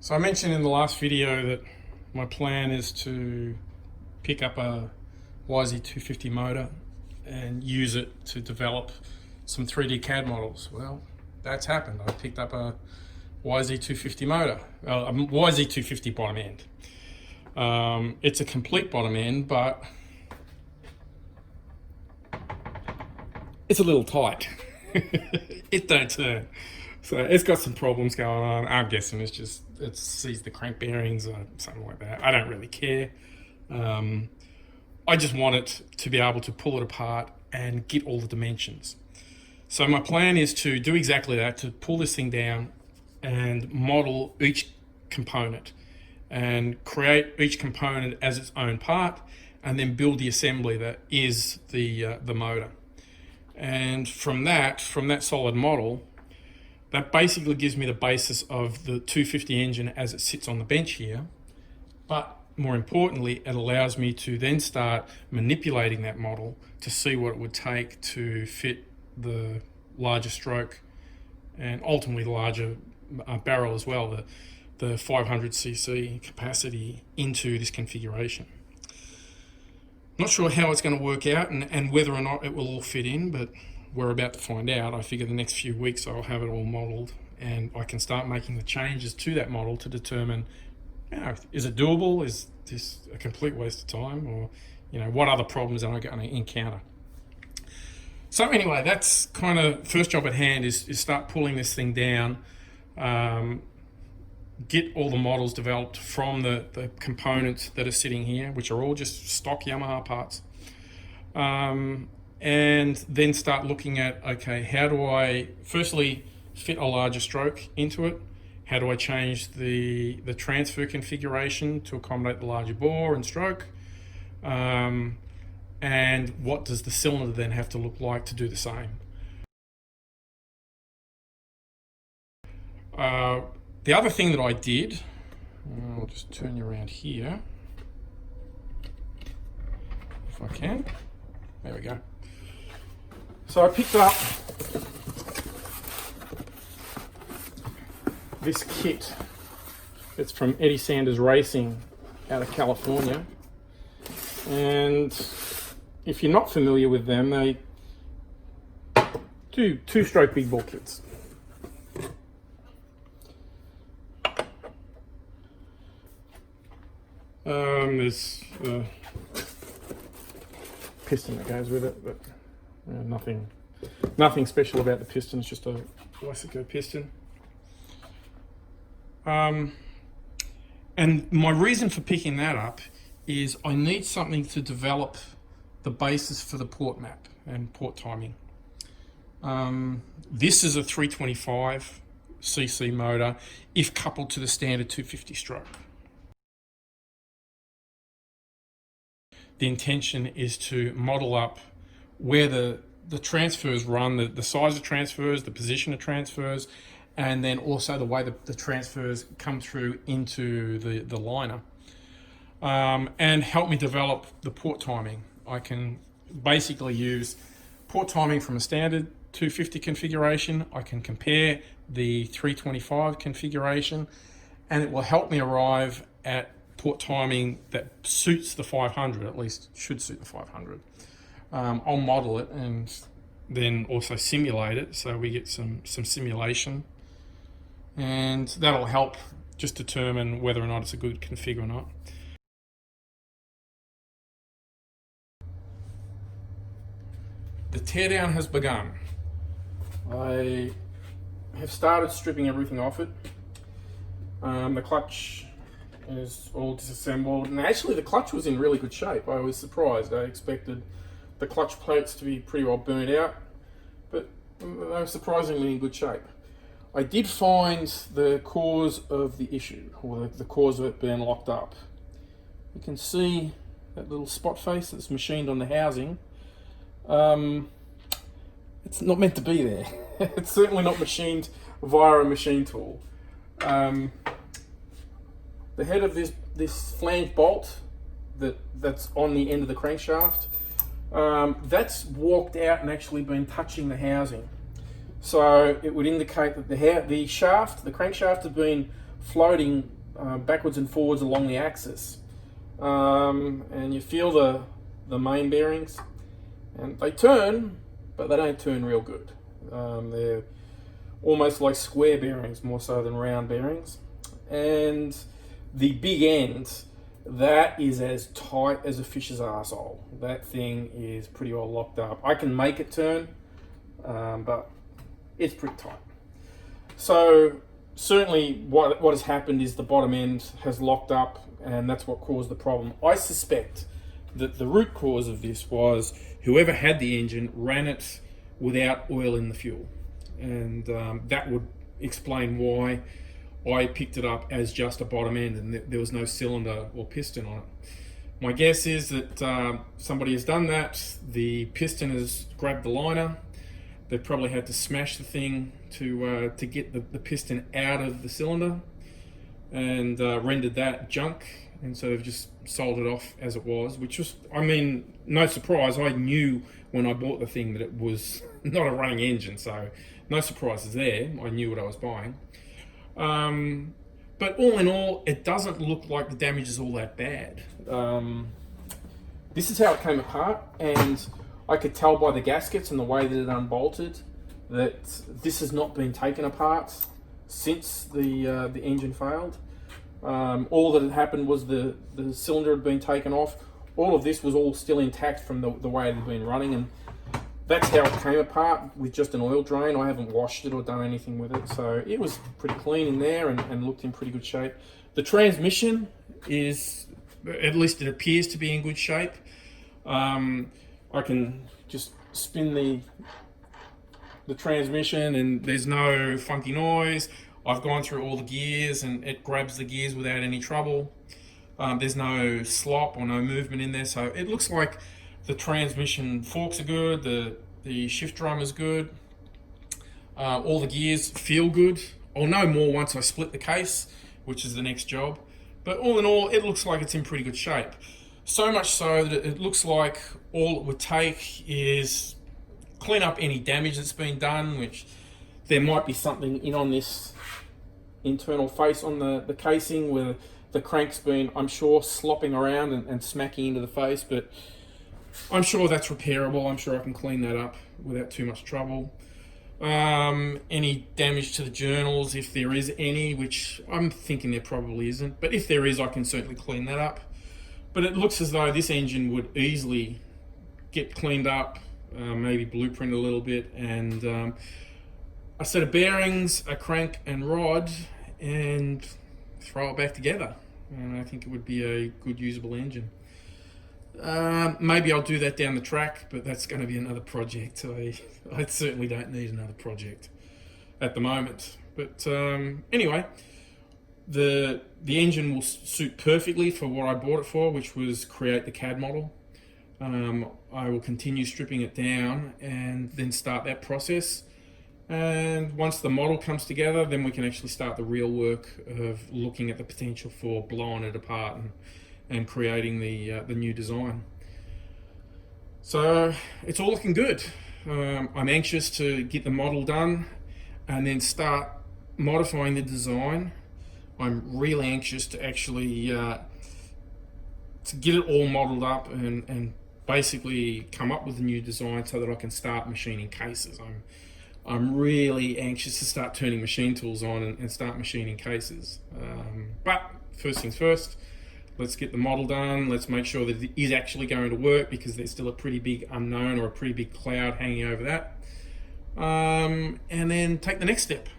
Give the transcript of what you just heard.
So I mentioned in the last video that my plan is to pick up a YZ500 motor and use it to develop some 3D CAD models. Well, that's happened. I picked up a YZ500 motor, a YZ500 bottom end. It's a complete bottom end, but it's a little tight. It don't turn. So it's got some problems going on. I'm guessing it sees the crank bearings or something like that. I don't really care. I just want it to be able to pull it apart and get all the dimensions. So my plan is to do exactly that, to pull this thing down and model each component and create each component as its own part, and then build the assembly that is the motor. And from that solid model, that basically gives me the basis of the 250 engine as it sits on the bench here. But more importantly, it allows me to then start manipulating that model to see what it would take to fit the larger stroke and ultimately the larger barrel as well, the 500cc capacity into this configuration. Not sure how it's going to work out and whether or not it will all fit in, but we're about to find out. I figure the next few weeks I'll have it all modeled and I can start making the changes to that model to determine, is it doable? Is this a complete waste of time? Or, what other problems am I going to encounter? So anyway, that's kind of first job at hand is start pulling this thing down, get all the models developed from the components that are sitting here, which are all just stock Yamaha parts. And then start looking at, okay, how do I firstly fit a larger stroke into it? How do I change the transfer configuration to accommodate the larger bore and stroke? And what does the cylinder then have to look like to do the same? The other thing that I did, I'll just turn you around here, if I can. There we go. So I picked up this kit. It's from Eddie Sanders Racing out of California. And if you're not familiar with them, they do two-stroke big bore kits. There's a piston that goes with it, but nothing special about the piston. It's just a Wasico piston. And my reason for picking that up is I need something to develop the basis for the port map and port timing. This is a 325cc motor if coupled to the standard 250 stroke. The intention is to model up where the transfers run, the size of transfers, the position of transfers, and then also the way the transfers come through into the liner. And help me develop the port timing. I can basically use port timing from a standard 250 configuration. I can compare the 325 configuration, and it will help me arrive at port timing that suits the 500, at least should suit the 500. I'll model it and then also simulate it, so we get some simulation, and that'll help just determine whether or not it's a good config or not. The teardown has begun. I have started stripping everything off it. The clutch is all disassembled, and actually the clutch was in really good shape. I was surprised. I expected the clutch plates to be pretty well burnt out, but they were surprisingly in good shape. I did find the cause of the issue, or the cause of it being locked up. You can see that little spot face that's machined on the housing. It's not meant to be there. It's certainly not machined via a machine tool. The head of this flange bolt that's on the end of the crankshaft, that's walked out and actually been touching the housing. So it would indicate that the crankshaft has been floating backwards and forwards along the axis. And you feel the main bearings, and they turn, but they don't turn real good. They're almost like square bearings, more so than round bearings. And the big end, that is as tight as a fish's arsehole. That thing is pretty well locked up. I can make it turn, but it's pretty tight. So certainly what has happened is the bottom end has locked up, and that's what caused the problem. I suspect that the root cause of this was whoever had the engine ran it without oil in the fuel. And that would explain why I picked it up as just a bottom end and there was no cylinder or piston on it. My guess is that somebody has done that. The piston has grabbed the liner. They probably had to smash the thing to get the piston out of the cylinder, and rendered that junk. And so they've just sold it off as it was, which was, I mean, no surprise. I knew when I bought the thing that it was not a running engine, so no surprises there. I knew what I was buying. But all in all, it doesn't look like the damage is all that bad. This is how it came apart, and I could tell by the gaskets and the way that it unbolted that this has not been taken apart since the engine failed. All that had happened was the cylinder had been taken off. All of this was all still intact from the way it had been running, and that's how it came apart, with just an oil drain. I haven't washed it or done anything with it, so it was pretty clean in there and looked in pretty good shape. The transmission is, at least it appears to be in good shape. I can just spin the transmission and there's no funky noise. I've gone through all the gears and it grabs the gears without any trouble. There's no slop or no movement in there, so it looks like the transmission forks are good, the shift drum is good, all the gears feel good. I'll know more once I split the case, which is the next job. But all in all, it looks like it's in pretty good shape. So much so that it looks like all it would take is clean up any damage that's been done, which there might be something in on this internal face on the casing where the crank's been, I'm sure, slopping around and smacking into the face, but I'm sure that's repairable. I'm sure I can clean that up without too much trouble. Any damage to the journals, if there is any, which I'm thinking there probably isn't, but if there is, I can certainly clean that up. But it looks as though this engine would easily get cleaned up, maybe blueprint a little bit, and a set of bearings, a crank and rod, and throw it back together. And I think it would be a good usable engine. Maybe I'll do that down the track, but that's going to be another project. I certainly don't need another project at the moment. But anyway, the engine will suit perfectly for what I bought it for, which was create the CAD model. I will continue stripping it down and then start that process. And once the model comes together, then we can actually start the real work of looking at the potential for blowing it apart and creating the new design. So it's all looking good. I'm anxious to get the model done and then start modifying the design. I'm really anxious to actually to get it all modeled up and basically come up with a new design so that I can start machining cases. I'm really anxious to start turning machine tools on and start machining cases. But first things first, let's get the model done. Let's make sure that it is actually going to work, because there's still a pretty big unknown or a pretty big cloud hanging over that. And then take the next step.